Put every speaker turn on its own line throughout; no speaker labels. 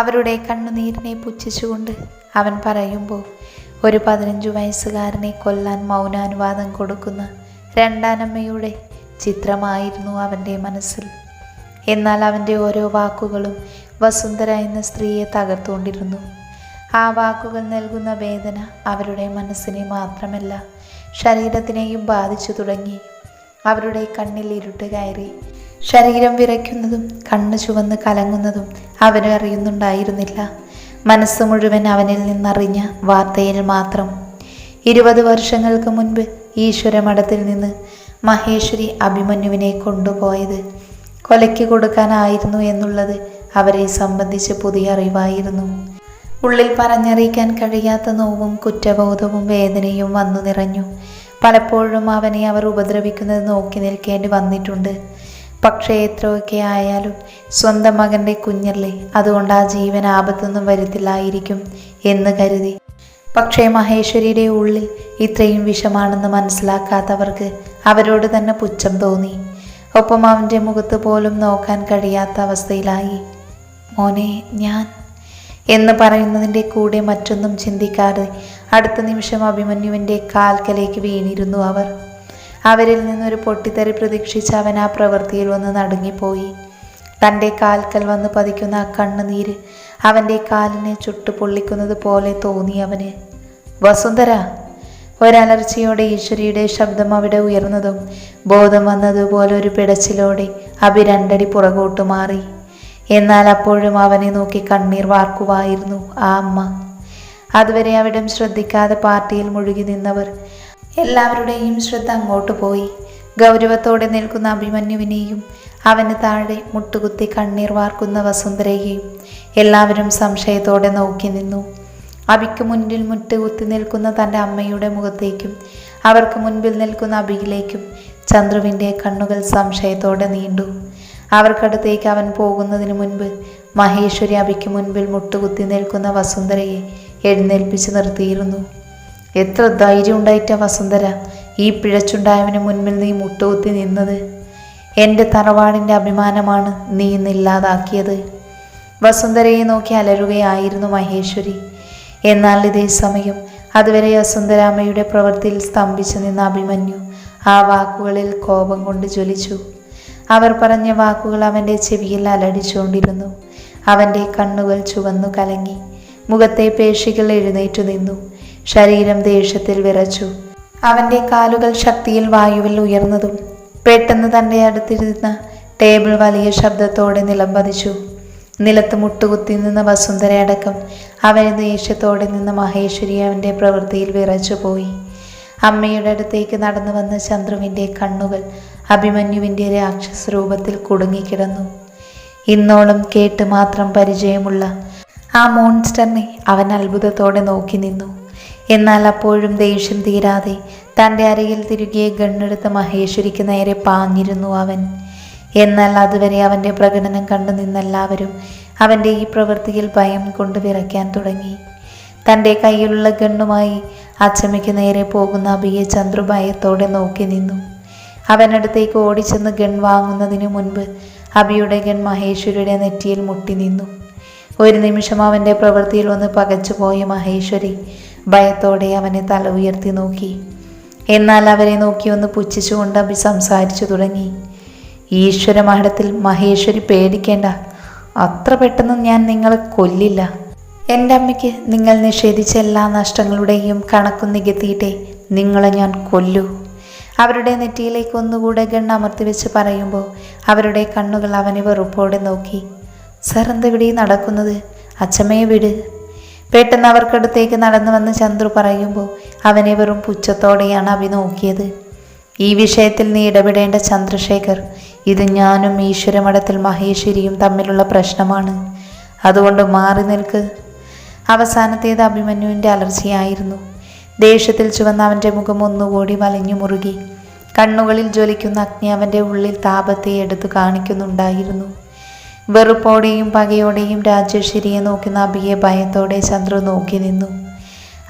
അവരുടെ കണ്ണുനീരിനെ പുച്ഛിച്ചുകൊണ്ട് അവൻ പറയുമ്പോൾ ഒരു 15 വയസ്സുകാരനെ കൊല്ലാൻ മൗനാനുവാദം കൊടുക്കുന്ന രണ്ടാനമ്മയുടെ ചിത്രമായിരുന്നു അവൻ്റെ മനസ്സിൽ. എന്നാൽ അവൻ്റെ ഓരോ വാക്കുകളും വസുന്ധര എന്ന സ്ത്രീയെ തകർത്തുകൊണ്ടിരുന്നു. ആ വാക്കുകൾ നൽകുന്ന വേദന അവരുടെ മനസ്സിനെ മാത്രമല്ല ശരീരത്തിനെയും ബാധിച്ചു തുടങ്ങി. അവരുടെ കണ്ണിൽ ഇരുട്ട് കയറി. ശരീരം വിറയ്ക്കുന്നതും കണ്ണ് ചുവന്ന് കലങ്ങുന്നതും അവന് അറിയുന്നുണ്ടായിരുന്നില്ല. മനസ്സ് മുഴുവൻ അവനിൽ നിന്നറിഞ്ഞ വാർത്തയിൽ മാത്രം. 20 വർഷങ്ങൾക്ക് മുൻപ് ഈശ്വരമഠത്തിൽ നിന്ന് മഹേശ്വരി അഭിമന്യുവിനെ കൊണ്ടുപോയത് കൊലയ്ക്ക് കൊടുക്കാനായിരുന്നു എന്നുള്ളത് അവരെ സംബന്ധിച്ച് പുതിയ അറിവായിരുന്നു. ഉള്ളിൽ പറഞ്ഞറിയിക്കാൻ കഴിയാത്ത നോവും കുറ്റബോധവും വേദനയും വന്നു നിറഞ്ഞു. പലപ്പോഴും അവനെ അവർ ഉപദ്രവിക്കുന്നത് നോക്കി നിൽക്കേണ്ടി വന്നിട്ടുണ്ട്. പക്ഷേ എത്രയൊക്കെ ആയാലും സ്വന്തം മകൻ്റെ കുഞ്ഞല്ലേ, അതുകൊണ്ട് ആ ജീവൻ ആപത്തൊന്നും വരുത്തില്ലായിരിക്കും എന്ന് കരുതി. പക്ഷേ മഹേശ്വരിയുടെ ഉള്ളിൽ ഇത്രയും വിഷമാണെന്ന് മനസ്സിലാക്കാത്തവർക്ക് അവരോട് തന്നെ പുച്ഛം തോന്നി. ഒപ്പം അവൻ്റെ മുഖത്ത് പോലും നോക്കാൻ കഴിയാത്ത അവസ്ഥയിലായി. മോനെ ഞാൻ എന്ന് പറയുന്നതിൻ്റെ കൂടെ മറ്റൊന്നും ചിന്തിക്കാതെ അടുത്ത നിമിഷം അഭിമന്യുവിൻ്റെ കാൽക്കലേക്ക് വീണിരുന്നു അവർ. അവരിൽ നിന്നൊരു പൊട്ടിത്തെറി പ്രതീക്ഷിച്ച് അവൻ ആ പ്രവൃത്തിയിൽ വന്ന് നടുങ്ങിപ്പോയി. തൻ്റെ കാൽക്കൽ വന്ന് പതിക്കുന്ന ആ കണ്ണുനീര് അവൻ്റെ കാലിനെ ചുട്ടുപൊള്ളിക്കുന്നത് പോലെ തോന്നി അവന്. വസുന്ധര! ഒരലർച്ചയോടെ ഈശ്വരിയുടെ ശബ്ദം അവിടെ ഉയർന്നതും ബോധം വന്നതുപോലെ ഒരു പിടച്ചിലോടെ അഭി 2 അടി പുറകോട്ട് മാറി. എന്നാൽ അപ്പോഴും അവനെ നോക്കി കണ്ണീർ വാർക്കുവായിരുന്നു ആ അമ്മ. അതുവരെ അവിടം ശ്രദ്ധിക്കാതെ പാർട്ടിയിൽ മുഴുകി നിന്നവർ എല്ലാവരുടെയും ശ്രദ്ധ അങ്ങോട്ട് പോയി. ഗൗരവത്തോടെ നിൽക്കുന്ന അഭിമന്യുവിനെയും അവന് താഴെ മുട്ടുകുത്തി കണ്ണീർ വാർക്കുന്ന വസുന്ധരയെയും എല്ലാവരും സംശയത്തോടെ നോക്കി നിന്നു. അഭിക്ക് മുൻപിൽ മുട്ടുകുത്തി നിൽക്കുന്ന തൻ്റെ അമ്മയുടെ മുഖത്തേക്കും അവർക്ക് മുൻപിൽ നിൽക്കുന്ന അഭിയിലേക്കും ചന്ദ്രുവിൻ്റെ കണ്ണുകൾ സംശയത്തോടെ നീണ്ടു. അവർക്കടുത്തേക്ക് അവൻ പോകുന്നതിന് മുൻപ് മഹേശ്വരി അഭിക്ക് മുൻപിൽ മുട്ടുകുത്തി നിൽക്കുന്ന വസുന്ധരയെ എഴുന്നേൽപ്പിച്ച് നിർത്തിയിരുന്നു. എത്ര ധൈര്യം ഉണ്ടായിട്ട വസുന്ധര ഈ പിഴച്ചുണ്ടായവന് മുൻപിൽ നീ മുട്ടുകുത്തി നിന്നത്? എൻ്റെ തറവാടിൻ്റെ അഭിമാനമാണ് നീ ഇന്നില്ലാതാക്കിയത്. വസുന്ധരയെ നോക്കി അലറുകയായിരുന്നു മഹേശ്വരി. എന്നാൽ ഇതേ സമയം അതുവരെ വസുന്ധരാമ്മയുടെ പ്രവൃത്തിയിൽ സ്തംഭിച്ചു നിന്ന അഭിമന്യു ആ വാക്കുകളിൽ കോപം കൊണ്ട് ജ്വലിച്ചു. അവർ പറഞ്ഞ വാക്കുകൾ അവൻ്റെ ചെവിയിൽ അലടിച്ചുകൊണ്ടിരുന്നു. അവൻ്റെ കണ്ണുകൾ ചുവന്നു കലങ്ങി. മുഖത്തെ പേശികൾ എഴുന്നേറ്റു നിന്നു. ശരീരം ദേഷ്യത്തിൽ വിറച്ചു. അവൻ്റെ കാലുകൾ ശക്തിയിൽ വായുവിൽ ഉയർന്നതും പെട്ടെന്ന് തൻ്റെ അടുത്തിരുന്ന ടേബിൾ വലിയ ശബ്ദത്തോടെ നിലംപതിച്ചു. നിലത്ത് മുട്ടുകുത്തി നിന്ന വസുന്ധരയടക്കം അവന് ദേഷ്യത്തോടെ നിന്ന് മഹേശ്വരി അവൻ്റെ പ്രവൃത്തിയിൽ വിറച്ചുപോയി. അമ്മയുടെ അടുത്തേക്ക് നടന്നു വന്ന ചന്ദ്രുവിൻ്റെ കണ്ണുകൾ അഭിമന്യുവിൻ്റെ രാക്ഷസ രൂപത്തിൽ കുടുങ്ങിക്കിടന്നു. ഇന്നോളം കേട്ട് മാത്രം പരിചയമുള്ള ആ മോൺസ്റ്ററിനെ അവൻ അത്ഭുതത്തോടെ നോക്കി നിന്നു. എന്നാൽ അപ്പോഴും ദേഷ്യം തീരാതെ തൻ്റെ അരയിൽ തിരികെ ഗണ്ണെടുത്ത മഹേശ്വരിക്ക് നേരെ പാഞ്ഞിരുന്നു അവൻ. എന്നാൽ അതുവരെ അവൻ്റെ പ്രകടനം കണ്ടു നിന്നെല്ലാവരും അവൻ്റെ ഈ പ്രവൃത്തിയിൽ ഭയം കൊണ്ട് വിറയ്ക്കാൻ തുടങ്ങി. തൻ്റെ കയ്യിലുള്ള ഗണ്ണുമായി അച്ചമ്മയ്ക്ക് നേരെ പോകുന്ന അഭിയെ ചന്ദ്രു ഭയത്തോടെ നോക്കി നിന്നു. അവനടുത്തേക്ക് ഓടിച്ചെന്ന് ഗൺ വാങ്ങുന്നതിന് മുൻപ് അഭിയുടെ ഗൺ മഹേശ്വരിയുടെ നെറ്റിയിൽ മുട്ടി നിന്നു. ഒരു നിമിഷം അവൻ്റെ പ്രവൃത്തിയിൽ ഒന്ന് പകച്ചുപോയ മഹേശ്വരി ഭയത്തോടെ അവനെ തല ഉയർത്തി നോക്കി. എന്നാൽ അവരെ നോക്കി ഒന്ന് പുച്ഛിച്ചുകൊണ്ട് അഭി സംസാരിച്ചു തുടങ്ങി. ഈശ്വര മഠത്തിൽ മഹേശ്വരി പേടിക്കേണ്ട, അത്ര പെട്ടെന്ന് ഞാൻ നിങ്ങളെ കൊല്ലില്ല. എൻ്റെ അമ്മയ്ക്ക് നിങ്ങൾ നിഷേധിച്ച എല്ലാ നഷ്ടങ്ങളുടെയും കണക്കും നികത്തിയിട്ടേ നിങ്ങളെ ഞാൻ കൊല്ലൂ. അവരുടെ നെറ്റിയിലേക്ക് ഒന്നുകൂടെ ഗണ്ണ് അമർത്തി വെച്ച് പറയുമ്പോൾ അവരുടെ കണ്ണുകൾ അവനെ വെറുപ്പോടെ നോക്കി. സർ, എന്തെവിടെ നടക്കുന്നത്? അച്ചമ്മയെ വിട്. പെട്ടെന്ന് അവർക്കടുത്തേക്ക് നടന്നു വന്ന് ചന്ദ്രു പറയുമ്പോൾ അവനെ വെറും പുച്ഛത്തോടെയാണ് അഭി നോക്കിയത്. ഈ വിഷയത്തിൽ നീ ഇടപെടേണ്ട ചന്ദ്രശേഖർ. ഇത് ഞാനും ഈശ്വരമഠത്തിൽ മഹേശ്വരിയും തമ്മിലുള്ള പ്രശ്നമാണ്. അതുകൊണ്ട് മാറി നിൽക്ക്. അവസാനത്തേത് അഭിമന്യുവിൻ്റെ അലർച്ചയായിരുന്നു. ദേഷ്യത്തിൽ ചുവന്ന അവൻ്റെ മുഖം ഒന്നുകൂടി വലിഞ്ഞു മുറുകി. കണ്ണുകളിൽ ജ്വലിക്കുന്ന അഗ്നി അവൻ്റെ ഉള്ളിൽ താപത്തെ എടുത്തു കാണിക്കുന്നുണ്ടായിരുന്നു. വെറുപ്പോടെയും പകയോടെയും രാജേശ്വരിയെ നോക്കുന്ന അഭിയെ ഭയത്തോടെ ചന്ദ്രു നോക്കി നിന്നു.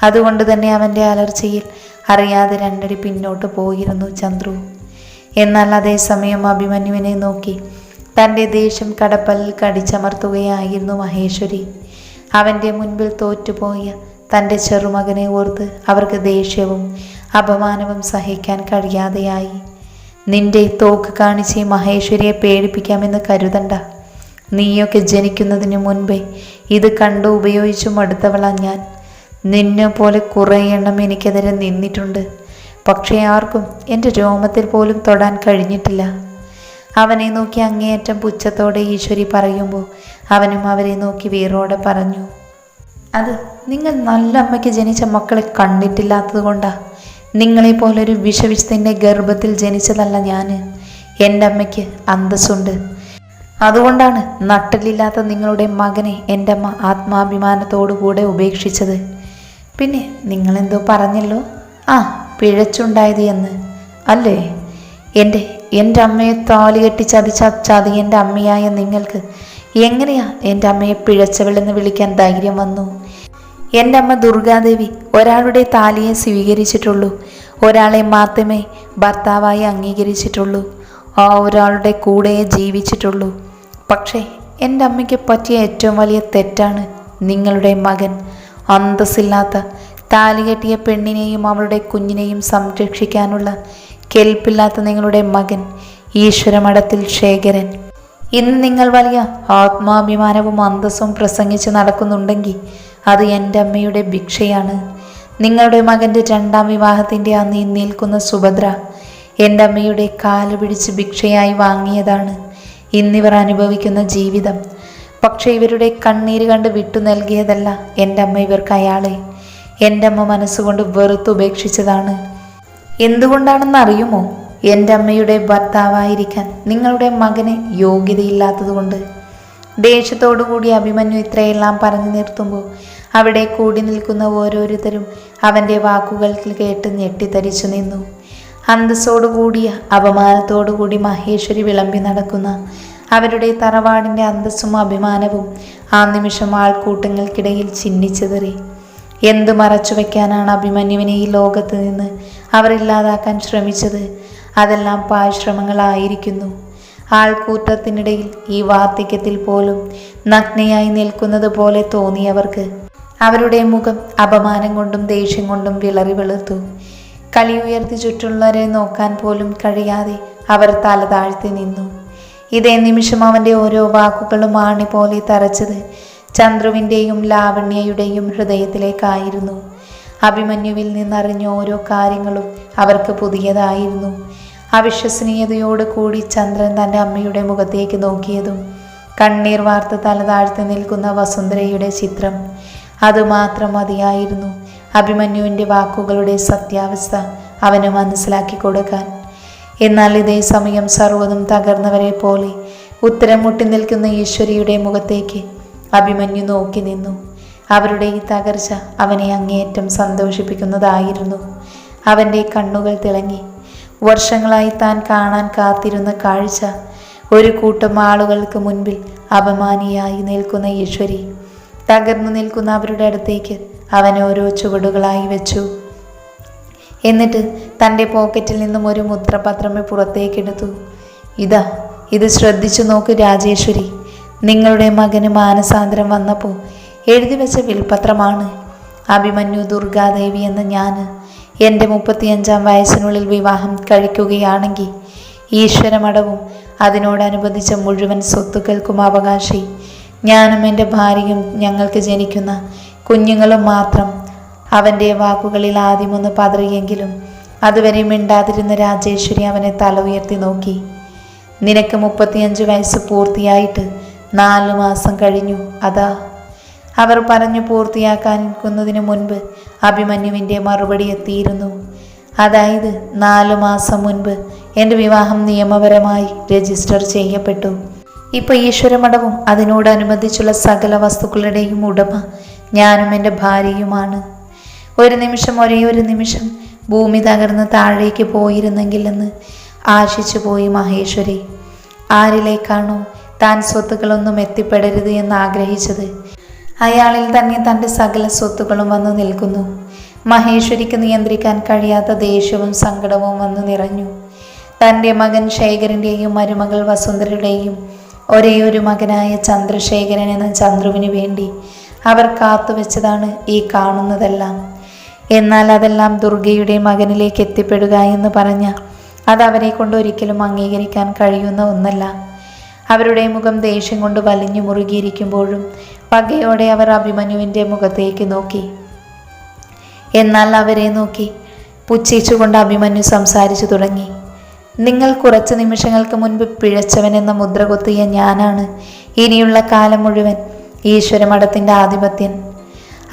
അതുകൊണ്ട് തന്നെ അവൻ്റെ അലർച്ചയിൽ അറിയാതെ 2 അടി പിന്നോട്ട് പോയിരുന്നു ചന്ദ്രു. എന്നാൽ അതേസമയം അഭിമന്യുവിനെ നോക്കി തൻ്റെ ദേഷ്യം കടപ്പല്ലിൽ കടിച്ചമർത്തുകയായിരുന്നു മഹേശ്വരി. അവൻ്റെ മുൻപിൽ തോറ്റുപോയ തൻ്റെ ചെറുമകനെ ഓർത്ത് അവർക്ക് ദേഷ്യവും അപമാനവും സഹിക്കാൻ കഴിയാതെയായി. നിന്റെ തോക്ക് കാണിച്ച് മഹേശ്വരിയെ പേടിപ്പിക്കാമെന്ന് കരുതണ്ട. നീയൊക്കെ ജനിക്കുന്നതിന് മുൻപേ ഇത് കണ്ടു ഉപയോഗിച്ചു മടുത്തവളാ ഞാൻ. നിന്നെ പോലെ കുറേ എണ്ണം എനിക്കെതിരെ നിന്നിട്ടുണ്ട്. പക്ഷേ ആർക്കും എൻ്റെ രോമത്തിൽ പോലും തൊടാൻ കഴിഞ്ഞിട്ടില്ല. അവനെ നോക്കി അങ്ങേയറ്റം പുച്ഛത്തോടെ ഈശ്വരി പറയുമ്പോൾ അവനും അവരെ നോക്കി വീറോടെ പറഞ്ഞു, അത് നിങ്ങൾ നല്ല അമ്മയ്ക്ക് ജനിച്ച മക്കളെ കണ്ടിട്ടില്ലാത്തത് കൊണ്ടാ. നിങ്ങളെപ്പോലൊരു വിഷവിസ്തൻ്റെ ഗർഭത്തിൽ ജനിച്ചതല്ല ഞാൻ. എൻ്റെ അമ്മയ്ക്ക് അന്തസ്സുണ്ട്. അതുകൊണ്ടാണ് നട്ടലില്ലാത്ത നിങ്ങളുടെ മകനെ എൻ്റെ അമ്മ ആത്മാഭിമാനത്തോടുകൂടെ ഉപേക്ഷിച്ചത്. പിന്നെ നിങ്ങളെന്തോ പറഞ്ഞല്ലോ, പിഴച്ചുണ്ടായത് എന്ന് അല്ലേ? എൻ്റെ അമ്മയെ താലികെട്ടി ചതിച്ച ചതിയൻ്റെ അമ്മയായ നിങ്ങൾക്ക് എങ്ങനെയാ എൻ്റെ അമ്മയെ പിഴച്ചവളെന്ന് വിളിക്കാൻ ധൈര്യം വന്നു? എൻ്റെ അമ്മ ദുർഗാദേവി ഒരാളുടെ താലിയെ സ്വീകരിച്ചിട്ടുള്ളൂ. ഒരാളെ മാത്രമേ ഭർത്താവായി അംഗീകരിച്ചിട്ടുള്ളൂ. ആ ഒരാളുടെ കൂടെയേ ജീവിച്ചിട്ടുള്ളൂ. പക്ഷേ എൻ്റെ അമ്മയ്ക്ക് പറ്റിയ ഏറ്റവും വലിയ തെറ്റാണ് നിങ്ങളുടെ മകൻ. അന്തസ്സില്ലാത്ത താലികെട്ടിയ പെണ്ണിനെയും അവളുടെ കുഞ്ഞിനെയും സംരക്ഷിക്കാനുള്ള കെൽപ്പില്ലാത്ത നിങ്ങളുടെ മകൻ ഈശ്വരമഠത്തിൽ ശേഖരൻ. ഇന്ന് നിങ്ങൾ വലിയ ആത്മാഭിമാനവും അന്തസ്സും പ്രസംഗിച്ച് നടക്കുന്നുണ്ടെങ്കിൽ അത് എൻ്റെ അമ്മയുടെ ഭിക്ഷയാണ്. നിങ്ങളുടെ മകൻ്റെ 2ാം വിവാഹത്തിൻ്റെ അന്ന് ഈ നിൽക്കുന്ന സുഭദ്ര എൻ്റെ അമ്മയുടെ കാല് പിടിച്ച് ഭിക്ഷയായി വാങ്ങിയതാണ് ഇന്നിവർ അനുഭവിക്കുന്ന ജീവിതം. പക്ഷേ ഇവരുടെ കണ്ണീര് കണ്ട് വിട്ടു നൽകിയതല്ല എൻ്റെ അമ്മ ഇവർക്ക് അയാളെ. എൻ്റെ അമ്മ മനസ്സുകൊണ്ട് വെറുത്തുപേക്ഷിച്ചതാണ്. എന്തുകൊണ്ടാണെന്ന് അറിയുമോ? എൻ്റെ അമ്മയുടെ ഭർത്താവായിരിക്കാൻ നിങ്ങളുടെ മകന് യോഗ്യതയില്ലാത്തതുകൊണ്ട്. ദേഷ്യത്തോടുകൂടി അഭിമന്യു ഇത്രയെല്ലാം പറഞ്ഞു നിർത്തുമ്പോൾ അവിടെ കൂടി നിൽക്കുന്ന ഓരോരുത്തരും അവൻ്റെ വാക്കുകൾ കേട്ട് ഞെട്ടിത്തരിച്ചു നിന്നു. അന്തസ്സോടുകൂടിയ അപമാനത്തോടുകൂടി മഹേശ്വരി വിളമ്പി നടക്കുന്ന അവരുടെ തറവാടിൻ്റെ അന്തസ്സും അഭിമാനവും ആ നിമിഷം ആൾക്കൂട്ടങ്ങൾക്കിടയിൽ ചിന്നിച്ചെതറി. എന്തു മറച്ചു വയ്ക്കാനാണ് അഭിമന്യുവിനെ ഈ ലോകത്ത് നിന്ന് അവർ ഇല്ലാതാക്കാൻ ശ്രമിച്ചത്? അതെല്ലാം പാഴ്ശ്രമങ്ങളായിരിക്കുന്നു. ആൾക്കൂട്ടത്തിനിടയിൽ ഈ വാർദ്ധക്യത്തിൽ പോലും നഗ്നയായി നിൽക്കുന്നത് പോലെ തോന്നിയവർക്ക് അവരുടെ മുഖം അപമാനം കൊണ്ടും ദേഷ്യം കൊണ്ടും വിളറി വെളുത്തു. കലി ഉയർത്തി ചുറ്റുള്ളവരെ നോക്കാൻ പോലും കഴിയാതെ അവർ തല താഴ്ത്തി നിന്നു. ഇതേ നിമിഷം അവൻ്റെ ഓരോ വാക്കുകളും ആണി പോലെ തറച്ചത് ചന്ദ്രുവിൻ്റെയും ലാവണ്യയുടെയും ഹൃദയത്തിലേക്കായിരുന്നു. അഭിമന്യുവിൽ നിന്നറിഞ്ഞ ഓരോ കാര്യങ്ങളും അവർക്ക് പുതിയതായിരുന്നു. അവിശ്വസനീയതയോട് കൂടി ചന്ദ്രൻ തൻ്റെ അമ്മയുടെ മുഖത്തേക്ക് നോക്കിയതും കണ്ണീർ വാർത്ത് തല താഴ്ത്തി നിൽക്കുന്ന വസുന്ധരയുടെ ചിത്രം, അതുമാത്രം മതിയായിരുന്നു അഭിമന്യുവിൻ്റെ വാക്കുകളുടെ സത്യാവസ്ഥ അവന് മനസ്സിലാക്കി കൊടുക്കാൻ. എന്നാൽ ഇതേ സമയം സർവ്വതും തകർന്നവരെ പോലെ ഉത്തരം മുട്ടി നിൽക്കുന്ന ഈശ്വരിയുടെ മുഖത്തേക്ക് അഭിമന്യു നോക്കി നിന്നു. അവരുടെ ഈ തകർച്ച അവനെ അങ്ങേയറ്റം സന്തോഷിപ്പിക്കുന്നതായിരുന്നു. അവൻ്റെ കണ്ണുകൾ തിളങ്ങി. വർഷങ്ങളായി താൻ കാണാൻ കാത്തിരുന്ന കാഴ്ച. ഒരു കൂട്ടം ആളുകൾക്ക് മുൻപിൽ അപമാനിയായി നിൽക്കുന്ന ഈശ്വരി. തകർന്നു നിൽക്കുന്ന അവരുടെ അടുത്തേക്ക് അവൻ ഓരോ ചുവടുകളായി വെച്ചു. എന്നിട്ട് തൻ്റെ പോക്കറ്റിൽ നിന്നും ഒരു മുദ്രപത്രം പുറത്തേക്കെടുത്തു. ഇത് ശ്രദ്ധിച്ചു നോക്ക് രാജേശ്വരി. നിങ്ങളുടെ മകന് മാനസാന്തരം വന്നപ്പോൾ എഴുതി വെച്ച വിൽപത്രമാണ്. അഭിമന്യു ദുർഗാദേവി എന്ന ഞാൻ എൻ്റെ 35-ാം വയസ്സിനുള്ളിൽ വിവാഹം കഴിക്കുകയാണെങ്കിൽ ഈശ്വരമഠവും അതിനോടനുബന്ധിച്ച മുഴുവൻ സ്വത്തുക്കൾക്കും അവകാശി ഞാനും എൻ്റെ ഭാര്യയും ഞങ്ങൾക്ക് ജനിക്കുന്ന കുഞ്ഞുങ്ങളും മാത്രം. അവൻ്റെ വാക്കുകളിൽ ആദ്യമൊന്ന് പതറിയെങ്കിലും അതുവരെ മിണ്ടാതിരുന്ന രാജേശ്വരി അവനെ തല ഉയർത്തി നോക്കി. നിനക്ക് 35 വയസ്സ് പൂർത്തിയായിട്ട് 4 മാസം കഴിഞ്ഞു. അതാ. അവർ പറഞ്ഞു പൂർത്തിയാക്കാനിരിക്കുന്നതിന് മുൻപ് അഭിമന്യുവിൻ്റെ മറുപടി എത്തിയിരുന്നു. അതായത് 4 മാസം മുൻപ് എൻ്റെ വിവാഹം നിയമപരമായി രജിസ്റ്റർ ചെയ്യപ്പെട്ടു. ഇപ്പോൾ ഈശ്വരമഠവും അതിനോടനുബന്ധിച്ചുള്ള സകല വസ്തുക്കളുടെയും ഉടമ ഞാനും എൻ്റെ ഭാര്യയുമാണ്. ഒരു നിമിഷം ഭൂമി തകർന്ന് താഴേക്ക് പോയിരുന്നെങ്കിൽ എന്ന് ആശിച്ചു പോയി മഹേശ്വരി. ആരിലേക്കാണോ താൻ സ്വത്തുക്കളൊന്നും എത്തിപ്പെടരുത് എന്ന് ആഗ്രഹിച്ചത്, അയാളിൽ തന്നെ തൻ്റെ സകല സ്വത്തുക്കളും വന്നു നിൽക്കുന്നു. മഹേശ്വരിക്ക് നിയന്ത്രിക്കാൻ കഴിയാത്ത ദേഷ്യവും സങ്കടവും വന്നു നിറഞ്ഞു. തൻ്റെ മകൻ ശേഖരൻ്റെയും മരുമകൾ വസുന്ധരയുടെയും ഒരേ ഒരു മകനായ ചന്ദ്രശേഖരൻ എന്ന ചന്ദ്രുവിന് വേണ്ടി അവർ കാത്തുവെച്ചതാണ് ഈ കാണുന്നതെല്ലാം. എന്നാൽ അതെല്ലാം ദുർഗയുടെ മകനിലേക്ക് എത്തിപ്പെടുക എന്ന് പറഞ്ഞ അത് അവരെ കൊണ്ട് ഒരിക്കലും അംഗീകരിക്കാൻ കഴിയുന്ന ഒന്നല്ല. അവരുടെ മുഖം ദേഷ്യം കൊണ്ട് വലിഞ്ഞു മുറുകിയിരിക്കുമ്പോഴും പകയോടെ അവർ അഭിമന്യുവിൻ്റെ മുഖത്തേക്ക് നോക്കി. എന്നാൽ അവരെ നോക്കി പുച്ഛിച്ചുകൊണ്ട് അഭിമന്യു സംസാരിച്ചു തുടങ്ങി. നിങ്ങൾ കുറച്ച് നിമിഷങ്ങൾക്ക് മുൻപ് പിഴച്ചവൻ എന്ന മുദ്ര കൊത്തിയ ഞാനാണ് ഇനിയുള്ള കാലം മുഴുവൻ ഈശ്വരമഠത്തിൻ്റെ ആധിപത്യൻ.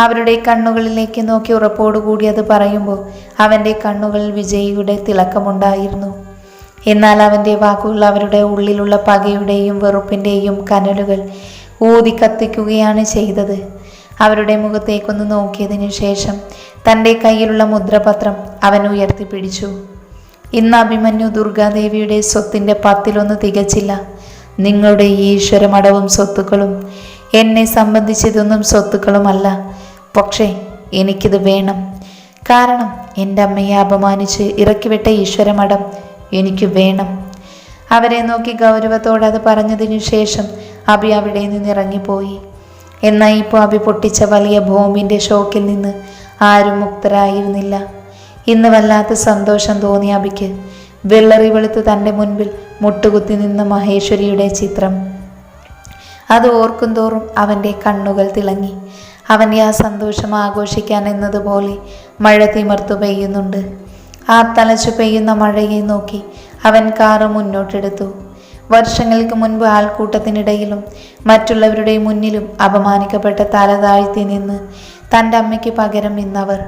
അവരുടെ കണ്ണുകളിലേക്ക് നോക്കി ഉറപ്പോടുകൂടി അത് പറയുമ്പോൾ അവൻ്റെ കണ്ണുകളിൽ വിജയിയുടെ തിളക്കമുണ്ടായിരുന്നു. എന്നാൽ അവൻ്റെ വാക്കുകൾ അവരുടെ ഉള്ളിലുള്ള പകയുടെയും വെറുപ്പിൻ്റെയും കനലുകൾ ഊതി കത്തിക്കുകയാണ് ചെയ്തത്. അവരുടെ മുഖത്തേക്കൊന്ന് നോക്കിയതിനു ശേഷം തൻ്റെ കയ്യിലുള്ള മുദ്രപത്രം അവൻ ഉയർത്തിപ്പിടിച്ചു. ഇന്ന് അഭിമന്യു ദുർഗാദേവിയുടെ സ്വത്തിൻ്റെ 10 തികച്ചില്ല. നിങ്ങളുടെ ഈശ്വരമഠവും സ്വത്തുക്കളും എന്നെ സംബന്ധിച്ചിതൊന്നും സ്വത്തുക്കളുമല്ല. പക്ഷേ എനിക്കിത് വേണം. കാരണം എൻ്റെ അമ്മയെ അപമാനിച്ച് ഇറക്കിവിട്ട ഈശ്വരമഠം എനിക്ക് വേണം. അവരെ നോക്കി ഗൗരവത്തോടെ അത് പറഞ്ഞതിനു ശേഷം അബി അവിടെ നിന്ന് ഇറങ്ങിപ്പോയി. എന്നാൽ ഇപ്പോൾ അബി പൊട്ടിച്ച വലിയ ബോംബിൻ്റെ ഷോക്കിൽ നിന്ന് ആരും മുക്തരായിരുന്നില്ല. ഇന്ന് വല്ലാത്ത സന്തോഷം തോന്നിയ അബിക്ക് വെള്ളറി വെളുത്ത് തൻ്റെ മുൻപിൽ മുട്ടുകുത്തി നിന്ന മഹേശ്വരിയുടെ ചിത്രം അത് ഓർക്കും തോറും അവൻ്റെ കണ്ണുകൾ തിളങ്ങി. അവൻ്റെ ആ സന്തോഷം ആഘോഷിക്കാൻ എന്നതുപോലെ മഴ തിമർത്തു പെയ്യുന്നുണ്ട്. ആ തലച്ചു പെയ്യുന്ന മഴയെ നോക്കി അവൻ കാറ് മുന്നോട്ടെടുത്തു. വർഷങ്ങൾക്ക് മുൻപ് ആൾക്കൂട്ടത്തിനിടയിലും മറ്റുള്ളവരുടെ മുന്നിലും അപമാനിക്കപ്പെട്ട തല താഴ്ത്തി നിന്ന് തൻ്റെ അമ്മയ്ക്ക് പകരം നിന്നവർ.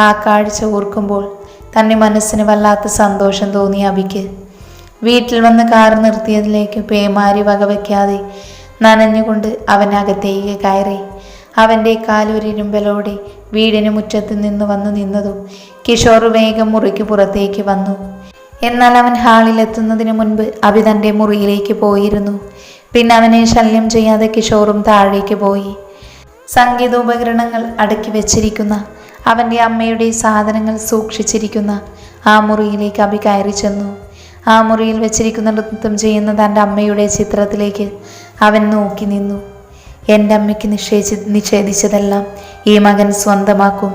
ആ കാഴ്ച ഓർക്കുമ്പോൾ തന്നെ മനസ്സിന് വല്ലാത്ത സന്തോഷം തോന്നി അബിക്ക്. വീട്ടിൽ വന്ന് കാർ നിർത്തിയതിലേക്ക് പേമാരി വകവയ്ക്കാതെ നനഞ്ഞുകൊണ്ട് അവനകത്തേക്ക് കയറി. അവൻ്റെ കാലൊരിരുമ്പലോടെ വീടിന് മുറ്റത്ത് നിന്ന് വന്നു നിന്നതും കിഷോർ വേഗം മുറിക്ക് പുറത്തേക്ക് വന്നു. എന്നാൽ അവൻ ഹാളിലെത്തുന്നതിന് മുൻപ് അബി തൻ്റെ മുറിയിലേക്ക് പോയിരുന്നു. പിന്നെ അവനെ ശല്യം ചെയ്യാതെ കിഷോറും താഴേക്ക് പോയി. സംഗീതോപകരണങ്ങൾ അടുക്കി വെച്ചിരിക്കുന്ന അവൻ്റെ അമ്മയുടെ സാധനങ്ങൾ സൂക്ഷിച്ചിരിക്കുന്ന ആ മുറിയിലേക്ക് അബി കയറി ചെന്നു. ആ മുറിയിൽ വെച്ചിരിക്കുന്ന നൃത്തം ചെയ്യുന്ന തൻ്റെ അമ്മയുടെ ചിത്രത്തിലേക്ക് അവൻ നോക്കി നിന്നു. എൻ്റെ അമ്മയ്ക്ക് നിഷേധിച്ചതെല്ലാം ഈ മകൻ സ്വന്തമാക്കും.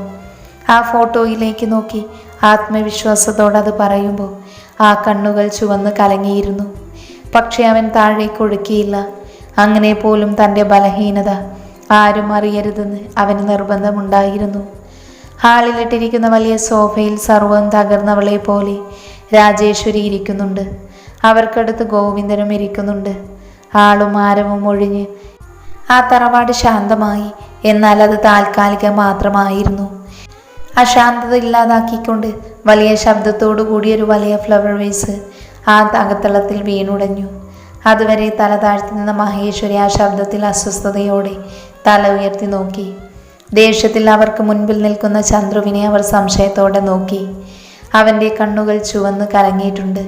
ആ ഫോട്ടോയിലേക്ക് നോക്കി ആത്മവിശ്വാസത്തോടെ അത് പറയുമ്പോൾ ആ കണ്ണുകൾ ചുവന്ന് കലങ്ങിയിരുന്നു. പക്ഷെ അവൻ താഴേക്ക് ഒഴുക്കിയില്ല. അങ്ങനെ പോലും തൻ്റെ ബലഹീനത ആരും അറിയരുതെന്ന് അവന് നിർബന്ധമുണ്ടായിരുന്നു. ഹാളിലിട്ടിരിക്കുന്ന വലിയ സോഫയിൽ സർവ്വം തകർന്നവളെ പോലെ രാജേശ്വരി ഇരിക്കുന്നുണ്ട്. അവർക്കടുത്ത് ഗോവിന്ദനും ഇരിക്കുന്നുണ്ട്. ആളും ആരവും ഒഴിഞ്ഞ് ആ തറവാട് ശാന്തമായി. എന്നാൽ അത് താൽക്കാലികം മാത്രമായിരുന്നു. അശാന്തത ഇല്ലാതാക്കിക്കൊണ്ട് വലിയ ശബ്ദത്തോടു കൂടിയൊരു വലിയ ഫ്ലവർ വേസ് ആ അകത്തളത്തിൽ വീണുടഞ്ഞു. അതുവരെ തല താഴ്ത്തി നിന്ന മഹേശ്വരി ആ ശബ്ദത്തിൽ അസ്വസ്ഥതയോടെ തല ഉയർത്തി നോക്കി. ദേഷ്യത്തിൽ അവർക്ക് മുൻപിൽ നിൽക്കുന്ന ചന്ദ്രുവിനെ അവർ സംശയത്തോടെ നോക്കി. അവൻ്റെ കണ്ണുകൾ ചുവന്ന് കലങ്ങിയിട്ടുണ്ട്.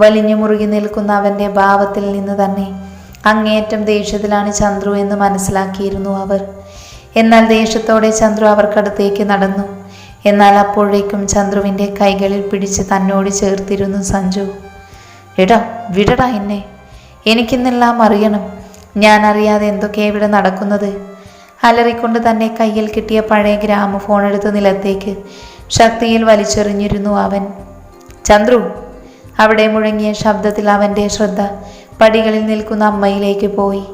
വലിഞ്ഞു മുറുകി നിൽക്കുന്ന അവൻ്റെ ഭാവത്തിൽ നിന്ന് തന്നെ അങ്ങേയറ്റം ദേഷ്യത്തിലാണ് ചന്ദ്രു എന്ന് മനസ്സിലാക്കിയിരുന്നു അവർ. എന്നാൽ ദേഷ്യത്തോടെ ചന്ദ്രു അവർക്കടുത്തേക്ക് നടന്നു. എന്നാൽ അപ്പോഴേക്കും ചന്ദ്രുവിൻ്റെ കൈകളിൽ പിടിച്ച് തന്നോട് ചേർത്തിരുന്നു സഞ്ജു. എടാ വിടടാ എന്നെ, എനിക്കിന്നെല്ലാം അറിയണം. ഞാൻ അറിയാതെ എന്തൊക്കെയാണ് ഇവിടെ നടക്കുന്നത്. അലറിക്കൊണ്ട് തന്നെ കയ്യിൽ കിട്ടിയ പഴയ ഗ്രാമഫോൺ എടുത്ത് നിലത്തേക്ക് ശക്തിയിൽ വലിച്ചെറിഞ്ഞിരുന്നു അവൻ. ചന്ദ്രു! അവിടെ മുഴങ്ങിയ ശബ്ദത്തിൽ അവൻ്റെ ശ്രദ്ധ പടികളിൽ നിൽക്കുന്ന അമ്മയിലേക്ക് പോയി.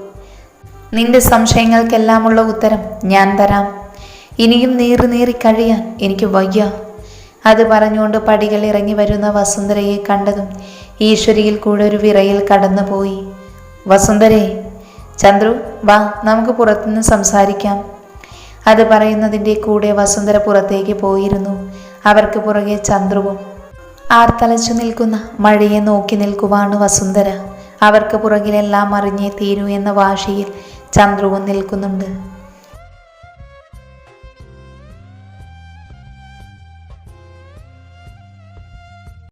നിന്റെ സംശയങ്ങൾക്കെല്ലാമുള്ള ഉത്തരം ഞാൻ തരാം. ഇനിയും നീറി കഴിയാൻ എനിക്ക് വയ്യ. അത് പറഞ്ഞുകൊണ്ട് പടികൾ ഇറങ്ങി വരുന്ന വസുന്ധരയെ കണ്ടതും ഈശ്വരിയിൽ കൂടെ ഒരു വിറയിൽ കടന്നുപോയി. വസുന്ധരേ! ചന്ദ്രു വാ, നമുക്ക് പുറത്തുനിന്ന് സംസാരിക്കാം. അത് പറയുന്നതിൻ്റെ കൂടെ വസുന്ധര പുറത്തേക്ക് പോയിരുന്നു. അവർക്ക് പുറകെ ചന്ദ്രുവും. ആർത്തലച്ചു നിൽക്കുന്ന മഴയെ നോക്കി നിൽക്കുവാണ് വസുന്ധര. അവർക്ക് പുറകിലെല്ലാം അറിഞ്ഞേ തീരൂ എന്ന വാശിയിൽ ചന്ദ്രുവും നിൽക്കുന്നുണ്ട്.